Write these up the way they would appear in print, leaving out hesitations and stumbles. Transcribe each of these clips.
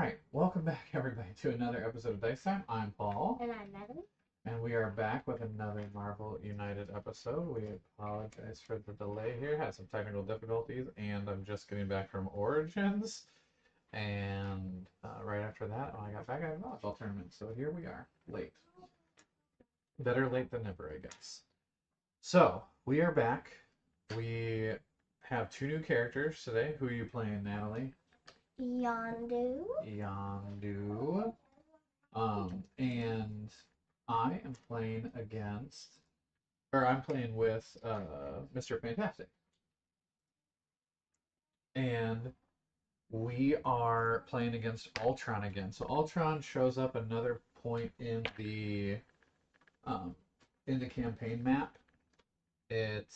Alright, welcome back everybody to another episode of Dice Time. I'm Paul. And I'm Natalie. And we are back with another Marvel United episode. We apologize for the delay here. Had some technical difficulties, and I'm just getting back from Origins. And right after that, when I got back, I had a volleyball tournament. So here we are, late. Better late than never, I guess. So, we are back. We have two new characters today. Who are you playing, Natalie? Yondu. Yondu. And I am playing against, or I'm playing with Mr. Fantastic. And we are playing against Ultron again. So Ultron shows up another point in the campaign map. It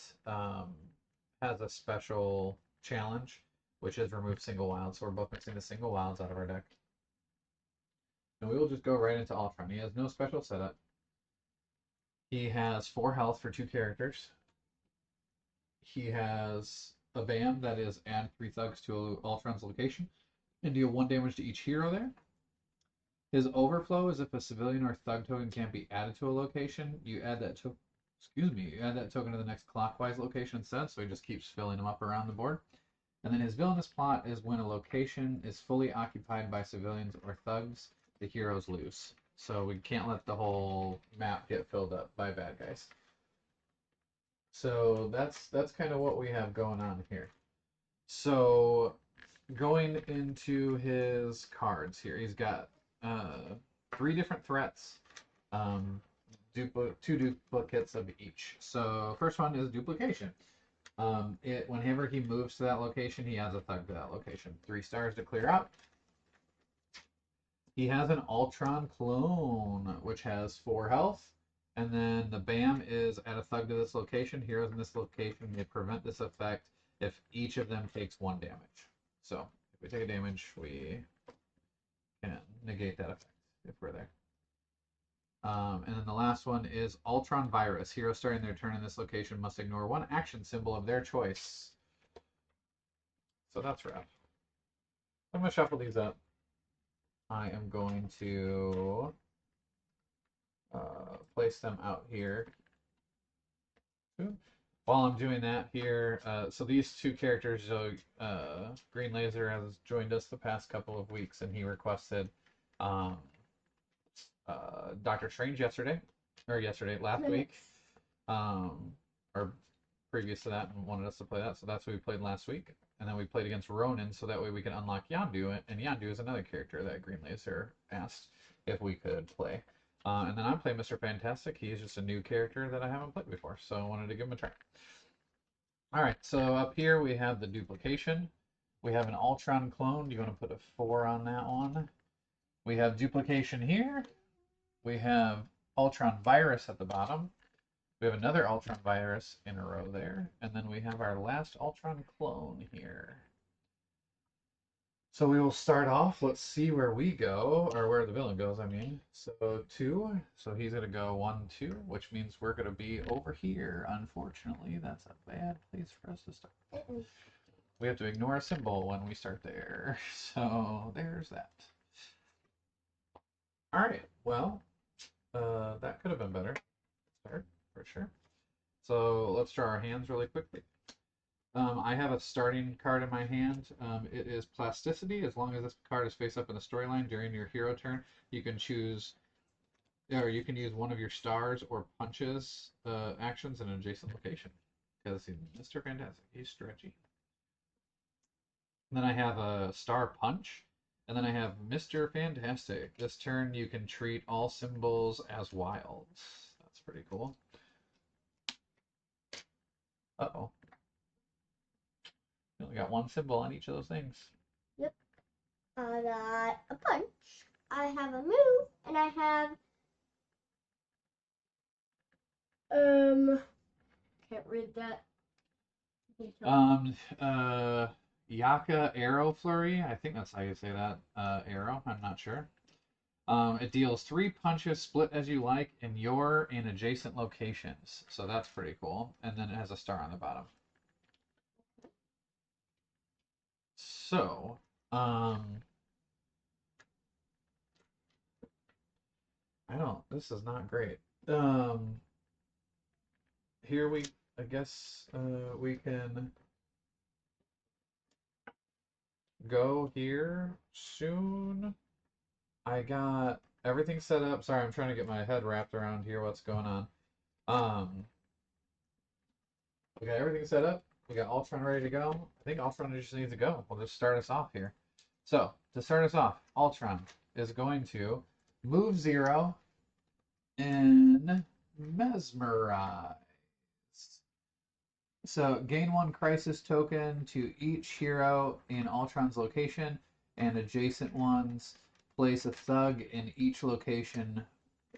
has a special challenge, which is remove single wilds. So we're both mixing the single wilds out of our deck. And we will just go right into Ultron. He has no special setup. He has 4 health for 2 characters. He has a BAM that is add 3 thugs to Ultron's location and deal 1 damage to each hero there. His overflow is if a civilian or thug token can't be added to a location, you add that token to the next clockwise location instead, so he just keeps filling them up around the board. And then his villainous plot is when a location is fully occupied by civilians or thugs, the heroes lose. So we can't let the whole map get filled up by bad guys. So that's kind of what we have going on here. So going into his cards here, he's got 3 different threats, 2 duplicates of each. So first one is duplication. Whenever he moves to that location, he adds a thug to that location. 3 stars to clear out. He has an Ultron clone, which has 4 health. And then the BAM is add a thug to this location. Heroes in this location may prevent this effect if each of them takes 1 damage. So if we take a damage, we can negate that effect if we're there. And then the last one is Ultron Virus. Heroes starting their turn in this location must ignore 1 action symbol of their choice. So that's rough. I'm going to shuffle these up. I am going to place them out here. While I'm doing that here, so these 2 characters, Green Laser has joined us the past couple of weeks, and he requested Doctor Strange last week, or previous to that, and wanted us to play that, so that's what we played last week. And then we played against Ronan, so that way we can unlock Yondu, and Yondu is another character that Green Laser asked if we could play. And then I'm playing Mr. Fantastic. He's just a new character that I haven't played before, so I wanted to give him a try. Alright, so up here we have the duplication. We have an Ultron clone. You want to put a 4 on that one. We have duplication here. We have Ultron Virus at the bottom. We have another Ultron Virus in a row there. And then we have our last Ultron clone here. So we will start off. Let's see where we go, or where the villain goes, I mean. So 2. So he's going to go 1, 2, which means we're going to be over here. Unfortunately, that's a bad place for us to start. We have to ignore a symbol when we start there. So there's that. All right. Well, that could have been better. Start. For sure. So let's draw our hands really quickly. I have a starting card in my hand. It is Plasticity. As long as this card is face up in the storyline during your hero turn, you can choose, or you can use one of your stars or punches actions in an adjacent location. Because he's Mr. Fantastic. He's stretchy. And then I have a Star Punch. And then I have Mr. Fantastic. This turn you can treat all symbols as wilds. That's pretty cool. Uh-oh. You only got 1 symbol on each of those things. Yep. I got a punch. I have a move, and I have can't read that. Yaka Arrow Flurry. I think that's how you say that. Arrow. I'm not sure. It deals 3 punches split as you like in your and adjacent locations. So that's pretty cool. And then it has a star on the bottom. So, I don't. This is not great. Here we. I guess we can go here soon. I got everything set up. Sorry, I'm trying to get my head wrapped around here. What's going on? Um, we got everything set up. We got Ultron ready to go. I think Ultron just needs to go. We'll just start us off here. So to start us off, Ultron is going to move 0 and mesmerize. So gain 1 crisis token to each hero in Ultron's location, and adjacent ones place a thug in each location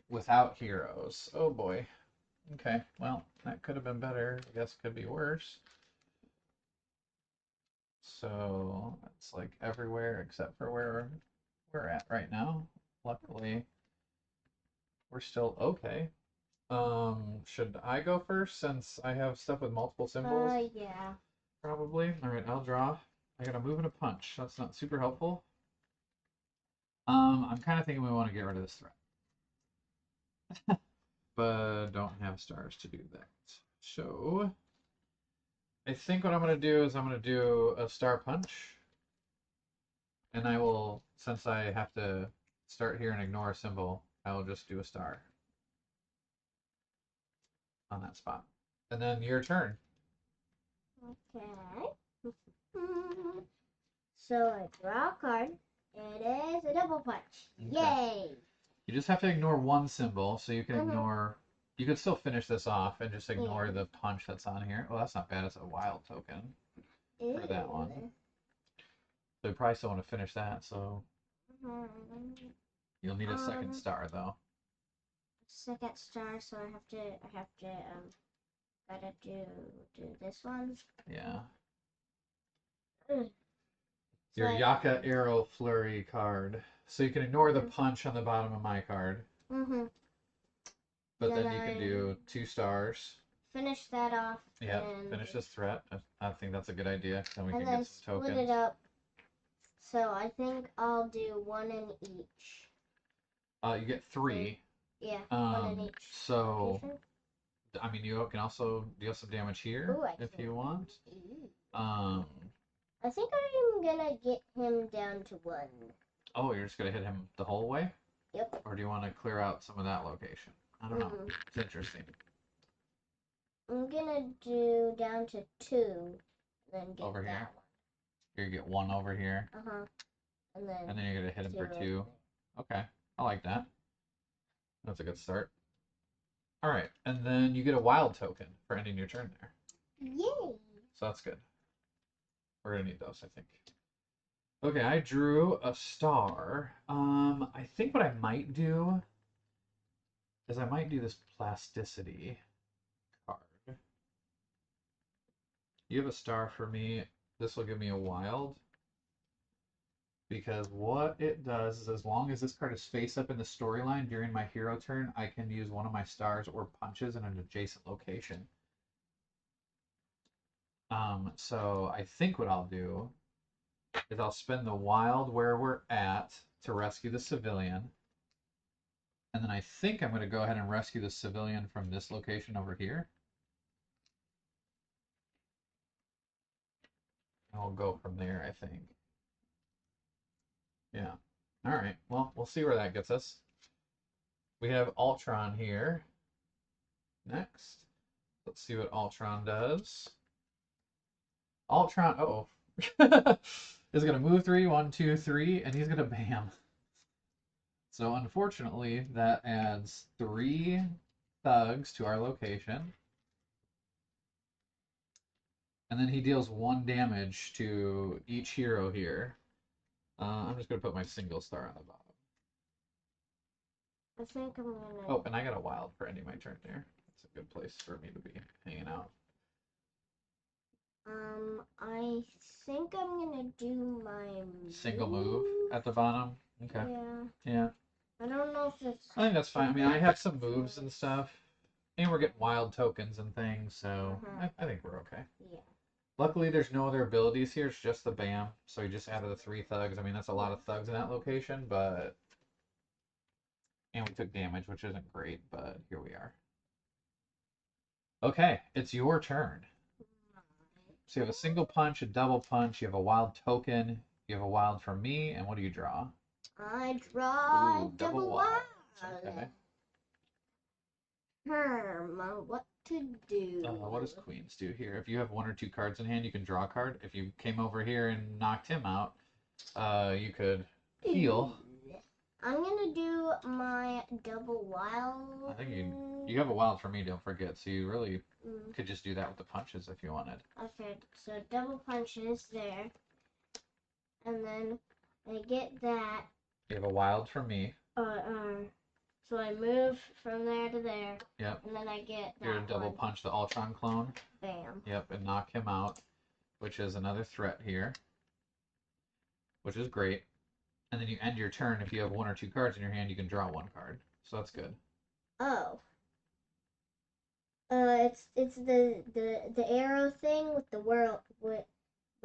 without heroes. Oh boy. Okay, well, that could have been better. I guess it could be worse. So it's like everywhere except for where we're at right now. Luckily, we're still okay. Should I go first since I have stuff with multiple symbols? Yeah. Probably. All right, I'll draw. I got a move and a punch. That's not super helpful. I'm kind of thinking we want to get rid of this threat, but don't have stars to do that. So I think what I'm going to do is I'm going to do a star punch, and I will, since I have to start here and ignore a symbol, I will just do a star on that spot. And then your turn. Okay. So I draw a card. It is a double punch. Okay. Yay! You just have to ignore one symbol, so you can Mhm. ignore. You can still finish this off and just ignore Yeah. the punch that's on here. Well, that's not bad. It's a wild token for that one. So you probably still want to finish that. So you'll need a second star though. Second star, so I have to gotta do this one. Yeah. Ugh. Your So Yaka Arrow Flurry card. So you can ignore the punch on the bottom of my card. Mm-hmm. But then you can do 2 stars. Finish that off. Yeah, finish this threat. I think that's a good idea. Then we can then get some tokens. split it up. So I think I'll do 1 in each. You get 3. Yeah, 1 in each. So, I mean, you can also deal some damage here if you want. I think I'm gonna get him down to 1. Oh, you're just gonna hit him the whole way? Yep. Or do you want to clear out some of that location? I don't know. It's interesting. I'm gonna do down to 2, then get over that here. one. You're gonna get 1 over here. And then you're gonna hit him for 2. Okay, I like that. That's a good start. All right, and then you get a wild token for ending your turn there. Yay! So that's good. We're gonna need those, I think. Okay, I drew a star. I think what I might do is I might do this plasticity card. You have a star for me. This will give me a wild. Because what it does is as long as this card is face up in the storyline during my hero turn, I can use one of my stars or punches in an adjacent location. So I think what I'll do is I'll spend the wild where we're at to rescue the civilian. And then I think I'm going to go ahead and rescue the civilian from this location over here. And we'll go from there, I think. Yeah. All right. Well, we'll see where that gets us. We have Ultron here. Next. Let's see what Ultron does. Ultron, is going to move 3, 1, 2, 3, and he's going to bam. So unfortunately, that adds 3 thugs to our location. And then he deals 1 damage to each hero here. I'm just going to put my single star on the bottom. I think I'm gonna... Oh, and I got a wild for ending my turn there. It's a good place for me to be hanging out. I think I'm gonna do my single move at the bottom. Okay. Yeah. I don't know if that's... I think that's fine. I mean, I have some moves and stuff. And we're getting wild tokens and things, so I think we're okay. Yeah. Luckily, there's no other abilities here. It's just the BAM. So you just added the 3 thugs. I mean, that's a lot of thugs in that location, but And we took damage, which isn't great, but here we are. Okay, it's your turn. So you have a single punch, a double punch, you have a wild token, you have a wild from me, and what do you draw? I draw Ooh, double wild. wild. Okay. What to do? What does Queens do here? If you have one or two cards in hand, you can draw a card. If you came over here and knocked him out, you could heal. I'm gonna do my double wild. I think you have a wild for me, don't forget. So you really could just do that with the punches if you wanted. Okay, so double punches there. And then I get that. You have a wild for me. So I move from there to there. Yep. And then I get that. You're gonna double punch the Ultron clone. Bam. Yep, and knock him out, which is another threat here, which is great. And then you end your turn. If you have one or two cards in your hand, you can draw one card. So that's good. Oh. It's the arrow thing with the but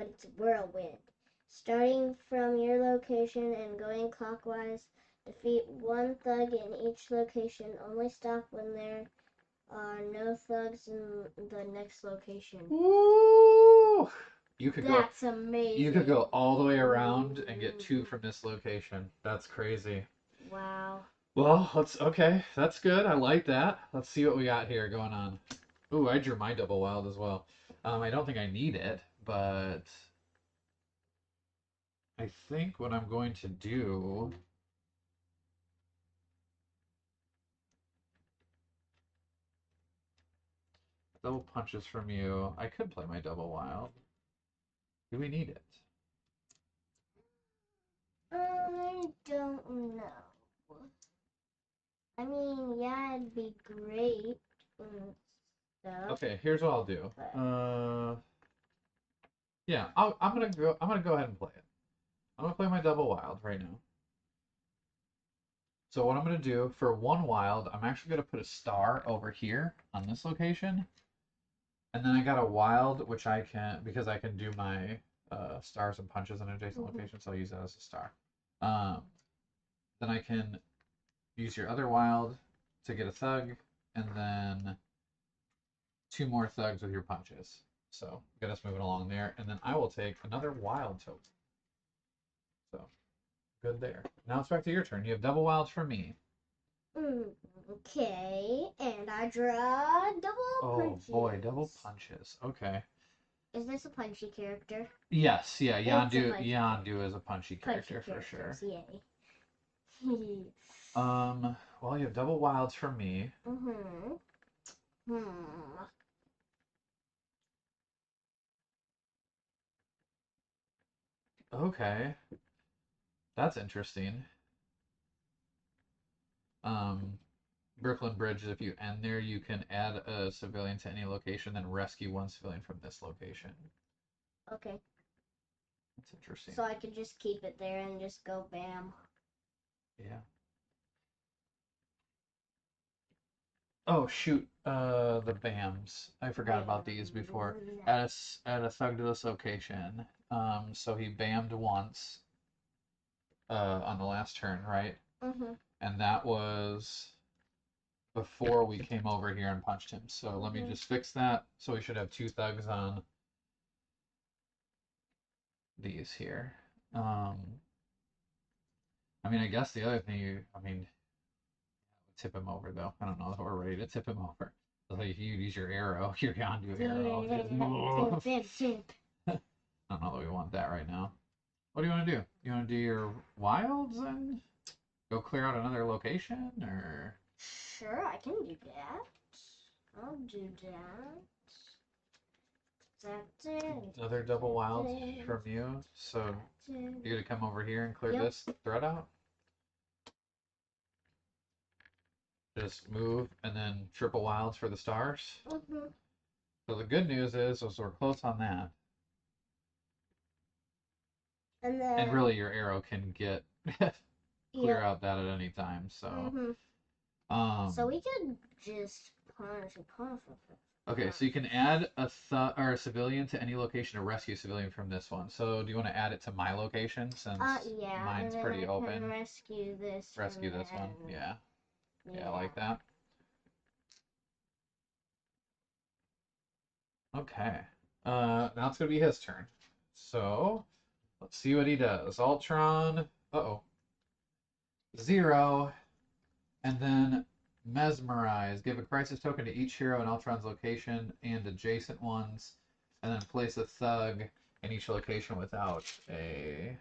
it's whirlwind. Starting from your location and going clockwise, defeat one thug in each location. Only stop when there are no thugs in the next location. Woo! That's amazing. You could go all the way around and get two from this location. That's crazy. Wow. Well, okay. That's good. I like that. Let's see what we got here going on. Ooh, I drew my double wild as well. I don't think I need it, but I think what I'm going to do. Double punches from you. I could play my double wild. Do we need it? I don't know. I mean, yeah, it'd be great and stuff. Okay, here's what I'll do. Yeah, I'm gonna go ahead and play it. I'm gonna play my double wild right now. So what I'm gonna do for one wild, I'm actually gonna put a star over here on this location, and then I got a wild which I can because I can do my stars and punches in adjacent locations. So I'll use that as a star. Then I can use your other wild to get a thug, and then two more thugs with your punches. So get us moving along there, and then I will take another wild token. So good there. Now it's back to your turn. You have double wilds for me. Okay, and I draw double punches. Oh boy, double punches. Okay. Is this a punchy character? Yes, yeah, Yondu is a punchy character for sure. Yay. Well, you have double wilds for me. Okay. That's interesting. Brooklyn Bridge, if you end there, you can add a civilian to any location, then rescue one civilian from this location. Okay. That's interesting. So I could just keep it there and just go bam. Yeah. Oh shoot, the BAMs. I forgot about these before. Add a thug to this location. So he BAMmed once on the last turn, right? And that was before we came over here and punched him. So let me just fix that. So we should have two thugs on these here. I mean, I guess the other thing tip him over though. I don't know if we're ready to tip him over. So if you use your arrow, your Yondu arrow. I don't know that we want that right now. What do you want to do? You want to do your wilds and go clear out another location, or? Sure, I can do that. I'll do that. That's it. Another double wild from you. So you're gonna come over here and clear this threat out. Just move and then triple wilds for the stars. So the good news is we're close on that. And really, your arrow can get clear out that at any time. So. So we could just punch and punch. Okay, so you can add a civilian to any location to rescue a civilian from this one. So do you want to add it to my location since yeah, mine's pretty open? Rescue this. Rescue this one, yeah. Yeah, like that. Okay. Now it's gonna be his turn. So let's see what he does. Ultron. Uh-oh. 0. And then Mesmerize. Give a crisis token to each hero in Ultron's location and adjacent ones. And then place a thug in each location without a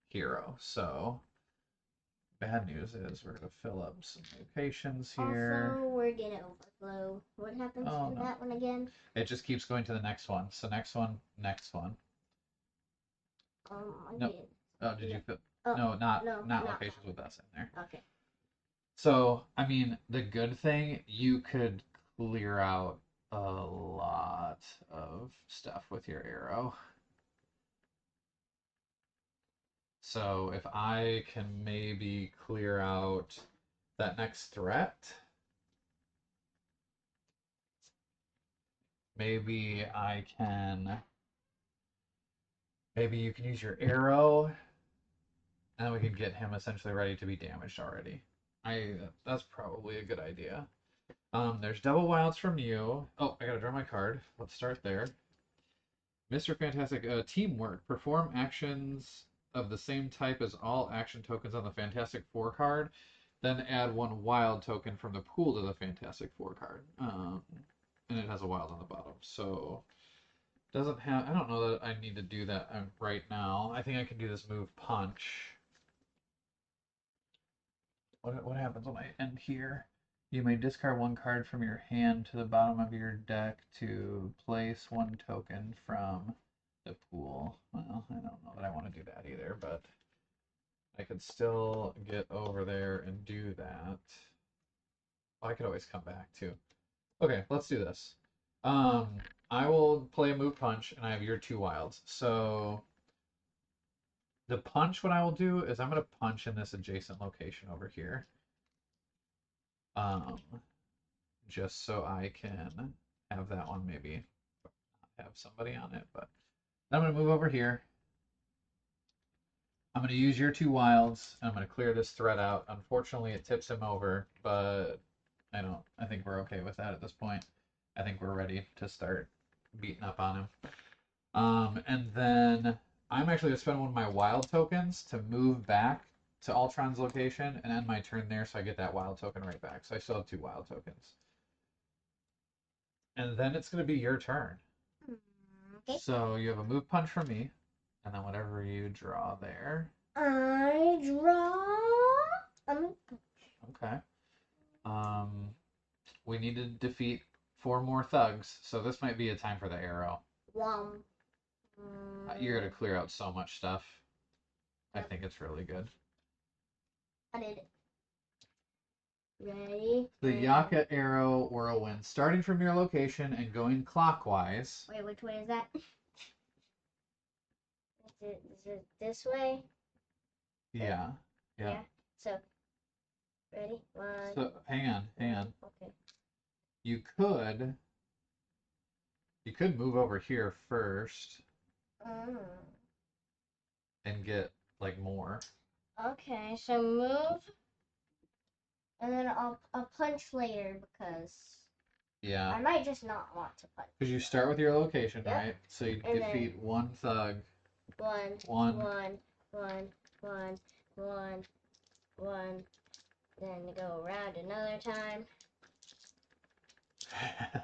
hero. So bad news is we're going to fill up some locations here. Also, we're going to overflow. What happens to that one again? It just keeps going to the next one. So next one, next one. No. Oh, did you fill? Oh, no, not locations with us in there. Okay. So, I mean, the good thing, you could clear out a lot of stuff with your arrow. So if I can maybe clear out that next threat, maybe you can use your arrow, and we can get him essentially ready to be damaged already. That's probably a good idea. There's double wilds from you. Oh, I gotta draw my card. Let's start there. Mr. Fantastic, teamwork. Perform actions of the same type as all action tokens on the Fantastic Four card. Then add 1 wild token from the pool to the Fantastic Four card. And it has a wild on the bottom. So, doesn't have. I don't know that I need to do that right now. I think I can do this move punch. What happens when I end here? You may discard 1 card from your hand to the bottom of your deck to place 1 token from the pool. Well, I don't know that I want to do that either, but I could still get over there and do that. Oh, I could always come back too. Okay, let's do this. I will play a move punch, and I have your 2 wilds. So the punch, what I will do is I'm going to punch in this adjacent location over here. Just so I can have that one maybe have somebody on it, but I'm going to move over here. I'm going to use your 2 wilds, and I'm going to clear this threat out. Unfortunately, it tips him over, but I think we're okay with that at this point. I think we're ready to start beating up on him. And then I'm actually going to spend 1 of my wild tokens to move back to Ultron's location and end my turn there, so I get that wild token right back. So I still have 2 wild tokens. And then it's going to be your turn. Okay. So you have a move punch from me, and then whatever you draw there. I draw a move punch. Okay. We need to defeat 4 more thugs, so this might be a time for the arrow. You're going to clear out so much stuff. Yep. I think it's really good. I did it. Ready? The Yaka arrow whirlwind, starting from your location and going clockwise. Wait, which way is that? Is it this way? Yeah. So, ready? 1. So, hang on. Okay. You could move over here first. And get, like, more. Okay, so move. And then I'll punch later because I might just not want to punch. Because you start with your location, right? So you defeat 1 thug. One. Then go around another time.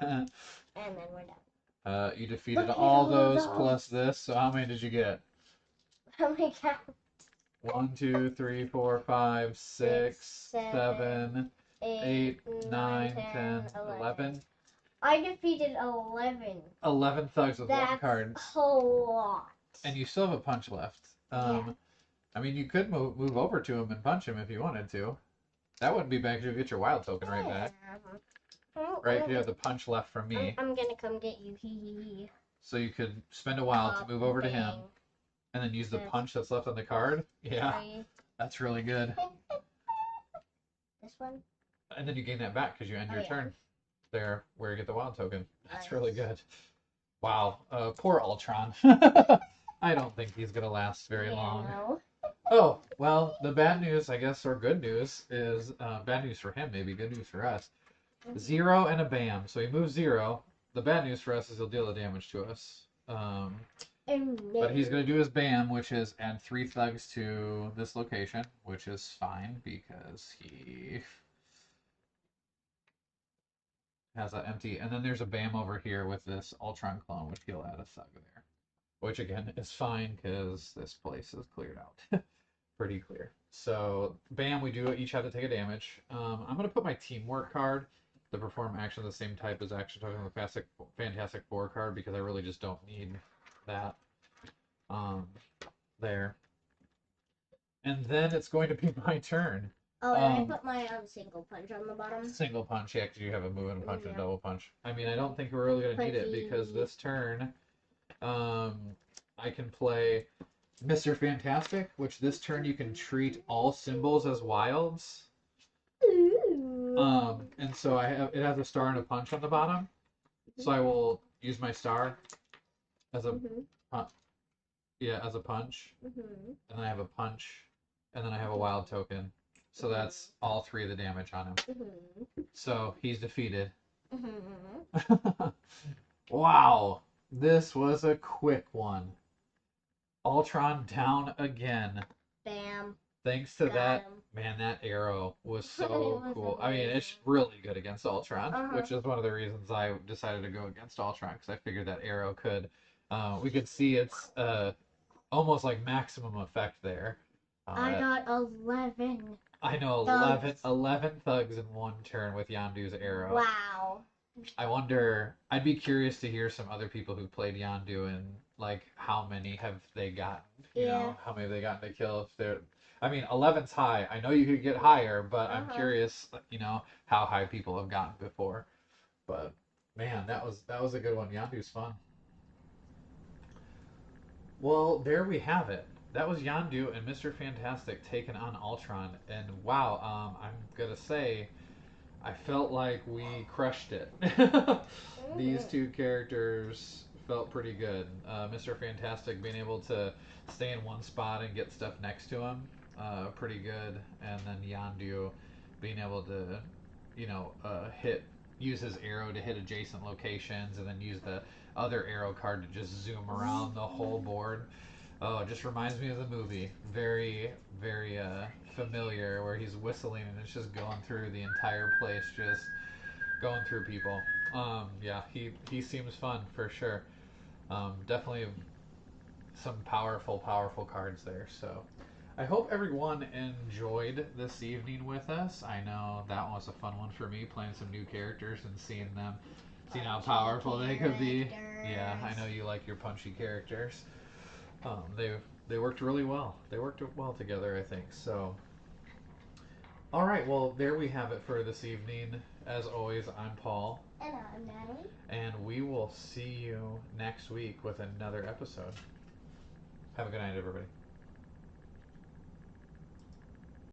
And then we're done. You defeated all those plus this. So how many did you get? How many count? 1, 2, 3, 4, 5, 6, 7, 8, 9, 10, 11. I defeated 11. 11 thugs with 1 card. That's a lot. And you still have a punch left. I mean, you could move over to him and punch him if you wanted to. That wouldn't be bad because you'll get your wild token right back. Right? You have the punch left from me. I'm gonna come get you. So you could spend a wild to move over to him. And then use the punch that's left on the card. Yeah, that's really good. This one? And then you gain that back because you end your turn there where you get the wild token. That's really good. Wow. Poor Ultron. I don't think he's going to last very long. Oh, well, the bad news, I guess, or good news is bad news for him, maybe good news for us. Zero and a bam. So he moves zero. The bad news for us is he'll deal the damage to us. But he's going to do his bam, which is add 3 thugs to this location, which is fine because he has that empty. And then there's a bam over here with this Ultron clone, which he'll add a thug there. Which again is fine because this place is cleared out. Pretty clear. So, bam, we do each have to take a damage. I'm going to put my teamwork card to perform action of the same type as action token on the Fantastic Four card because I really just don't need that there. And then it's going to be my turn. Oh, and I put my single punch on the bottom. Single punch, yeah, because you have a move and punch and double punch. I mean, I don't think we're really going to need it because this turn, I can play Mr. Fantastic, which this turn you can treat all symbols as wilds. And so it has a star and a punch on the bottom. So I will use my star as a as a punch. And then I have a punch, and then I have a wild token. So that's all 3 of the damage on him. So he's defeated. Wow, this was a quick one. Ultron down again. Bam. Thanks to that, man, that arrow was so cool. I mean, it's really good against Ultron, which is one of the reasons I decided to go against Ultron, because I figured that arrow could, we could see its almost like maximum effect there. I got 11. I know, 11 thugs in one turn with Yondu's arrow. Wow. I wonder, I'd be curious to hear some other people who played Yondu and like how many have they gotten, you know, how many have they gotten to kill if they're, I mean, 11's high. I know you could get higher, but I'm curious, you know, how high people have gotten before. But man, that was a good one. Yondu's fun. Well, there we have it. That was Yondu and Mr. Fantastic taking on Ultron, and wow, I'm gonna say I felt like we crushed it. These 2 characters felt pretty good. Mr. Fantastic being able to stay in one spot and get stuff next to him, pretty good. And then Yondu being able to, you know, use his arrow to hit adjacent locations and then use the other arrow card to just zoom around the whole board. Oh, it just reminds me of the movie. Very, very familiar, where he's whistling and it's just going through the entire place, just going through people. Yeah, he seems fun for sure. Definitely some powerful cards there. So I hope everyone enjoyed this evening with us. I know that was a fun one for me, playing some new characters and seeing how powerful they could be. Yeah, I know you like your punchy characters. They worked really well. They worked well together, I think. So, all right. Well, there we have it for this evening. As always, I'm Paul. And I'm Natalie. And we will see you next week with another episode. Have a good night, everybody.